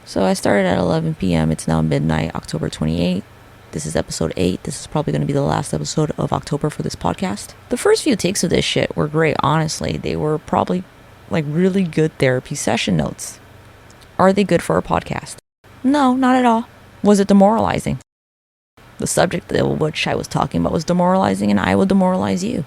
So I started at 11 p.m. It's now midnight, October 28th. This is episode 8. This is probably going to be the last episode of October for this podcast. The first few takes of this shit were great, honestly. They were probably like really good therapy session notes. Are they good for a podcast? No, not at all. Was it demoralizing? The subject of which I was talking about was demoralizing, and I will demoralize you.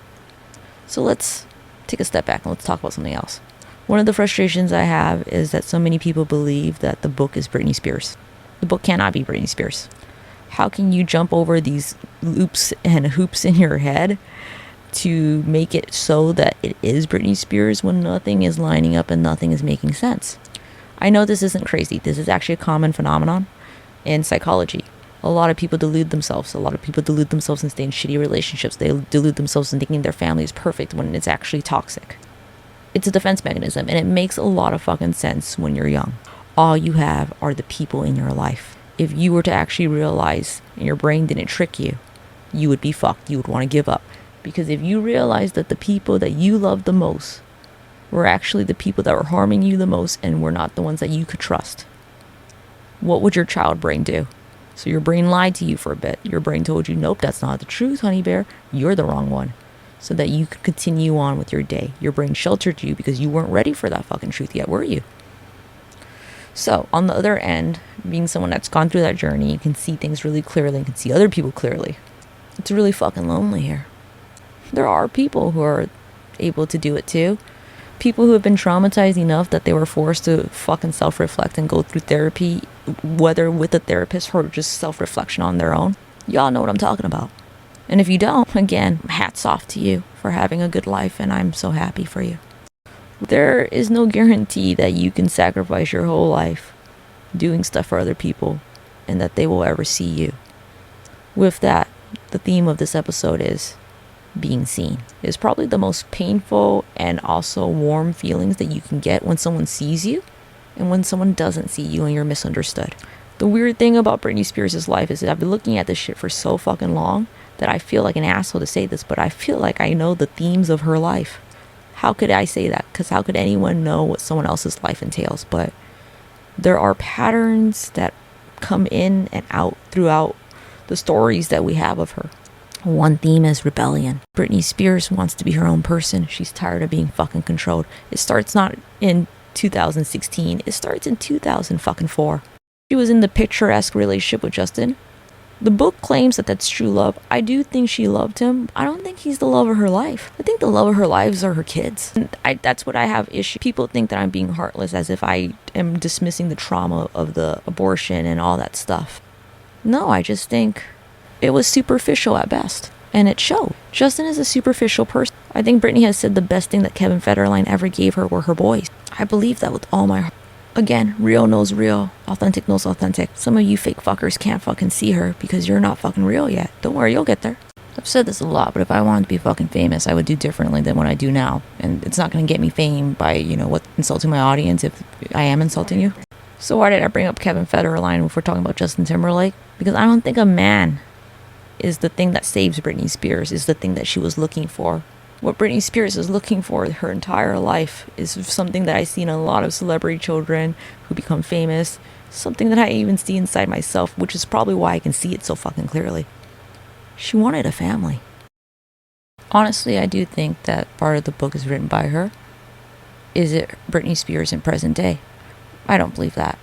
So let's take a step back and let's talk about something else. One of the frustrations I have is that so many people believe that the book is Britney Spears. The book cannot be Britney Spears. How can you jump over these loops and hoops in your head to make it so that it is Britney Spears when nothing is lining up and nothing is making sense? I know this isn't crazy. This is actually a common phenomenon in psychology. A lot of people delude themselves. A lot of people delude themselves and stay in shitty relationships. They delude themselves in thinking their family is perfect when it's actually toxic. It's a defense mechanism, and it makes a lot of fucking sense when you're young. All you have are the people in your life. If you were to actually realize and your brain didn't trick you, you would be fucked. You would want to give up. Because if you realize that the people that you love the most were actually the people that were harming you the most and were not the ones that you could trust, what would your child brain do? So your brain lied to you for a bit. Your brain told you, nope, that's not the truth, honey bear. You're the wrong one. So that you could continue on with your day. Your brain sheltered you because you weren't ready for that fucking truth yet, were you? So on the other end, being someone that's gone through that journey, you can see things really clearly and can see other people clearly. It's really fucking lonely here. There are people who are able to do it too. People who have been traumatized enough that they were forced to fucking self-reflect and go through therapy, whether with a therapist or just self-reflection on their own. Y'all know what I'm talking about. And if you don't, again, hats off to you for having a good life, and I'm so happy for you. There is no guarantee that you can sacrifice your whole life doing stuff for other people and that they will ever see you. With that, the theme of this episode is being seen. It's probably the most painful and also warm feelings that you can get when someone sees you and when someone doesn't see you and you're misunderstood. The weird thing about Britney Spears' life is that I've been looking at this shit for so fucking long that I feel like an asshole to say this, but I feel like I know the themes of her life. How could I say that? Because how could anyone know what someone else's life entails? But there are patterns that come in and out throughout the stories that we have of her. One theme is rebellion. Britney Spears wants to be her own person. She's tired of being fucking controlled. It starts not in 2016. It starts in 2004. She was in the picturesque relationship with Justin. The book claims that that's true love. I do think she loved him. I don't think he's the love of her life. I think the love of her lives are her kids. And that's what I have issue. People think that I'm being heartless as if I am dismissing the trauma of the abortion and all that stuff. No, I just think it was superficial at best. And it showed. Justin is a superficial person. I think Britney has said the best thing that Kevin Federline ever gave her were her boys. I believe that with all my heart. Again, real knows real, authentic knows authentic. Some of you fake fuckers can't fucking see her because you're not fucking real yet. Don't worry, you'll get there. I've said this a lot, but if I wanted to be fucking famous, I would do differently than what I do now. And it's not going to get me fame by, insulting my audience if I am insulting you. So why did I bring up Kevin Federline if we're talking about Justin Timberlake? Because I don't think a man is the thing that saves Britney Spears, is the thing that she was looking for. What Britney Spears is looking for her entire life is something that I see in a lot of celebrity children who become famous, something that I even see inside myself, which is probably why I can see it so fucking clearly. She wanted a family. Honestly, I do think that part of the book is written by her. Is it Britney Spears in present day? I don't believe that.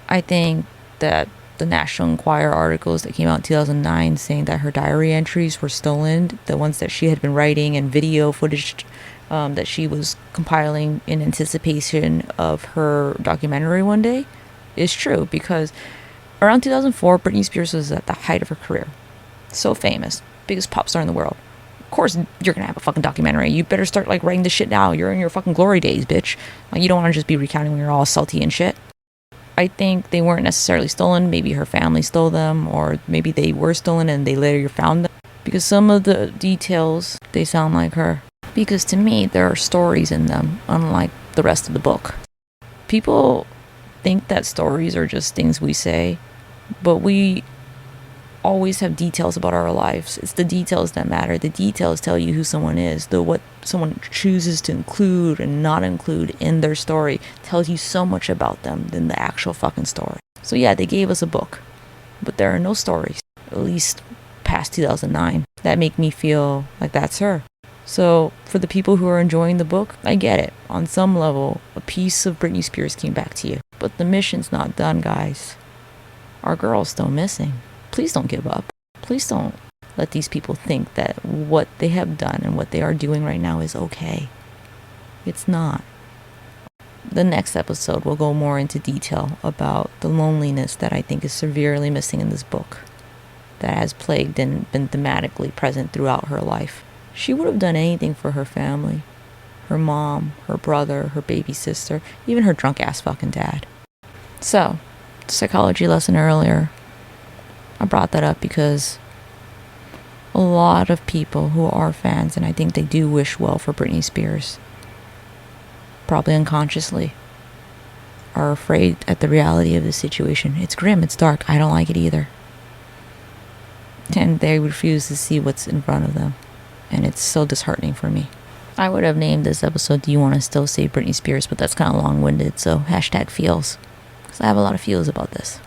I think that the National Enquirer articles that came out in 2009 saying that her diary entries were stolen, the ones that she had been writing and video footage that she was compiling in anticipation of her documentary one day, is true. Because around 2004, Britney Spears was at the height of her career. So famous. Biggest pop star in the world. Of course, you're going to have a fucking documentary. You better start writing this shit now. You're in your fucking glory days, bitch. You don't want to just be recounting when you're all salty and shit. I think they weren't necessarily stolen. Maybe her family stole them, or maybe they were stolen and they later found them. Because some of the details, they sound like her. Because to me, there are stories in them, unlike the rest of the book. People think that stories are just things we say, but we always have details about our lives. It's the details that matter. The details tell you who someone is. What someone chooses to include and not include in their story tells you so much about them than the actual fucking story. So yeah, they gave us a book, but there are no stories, at least past 2009, that make me feel like that's her. So for the people who are enjoying the book, I get it. On some level, a piece of Britney Spears came back to you. But the mission's not done, guys. Our girl's still missing. Please don't give up. Please don't let these people think that what they have done and what they are doing right now is okay. It's not. The next episode will go more into detail about the loneliness that I think is severely missing in this book, that has plagued and been thematically present throughout her life. She would have done anything for her family, her mom, her brother, her baby sister, even her drunk ass fucking dad. So, the psychology lesson earlier, I brought that up because a lot of people who are fans, and I think they do wish well for Britney Spears, probably unconsciously, are afraid at the reality of the situation. It's grim, it's dark, I don't like it either. And they refuse to see what's in front of them. And it's so disheartening for me. I would have named this episode, Do You Want to Still Save Britney Spears? But that's kind of long-winded, so #feels. Because I have a lot of feels about this.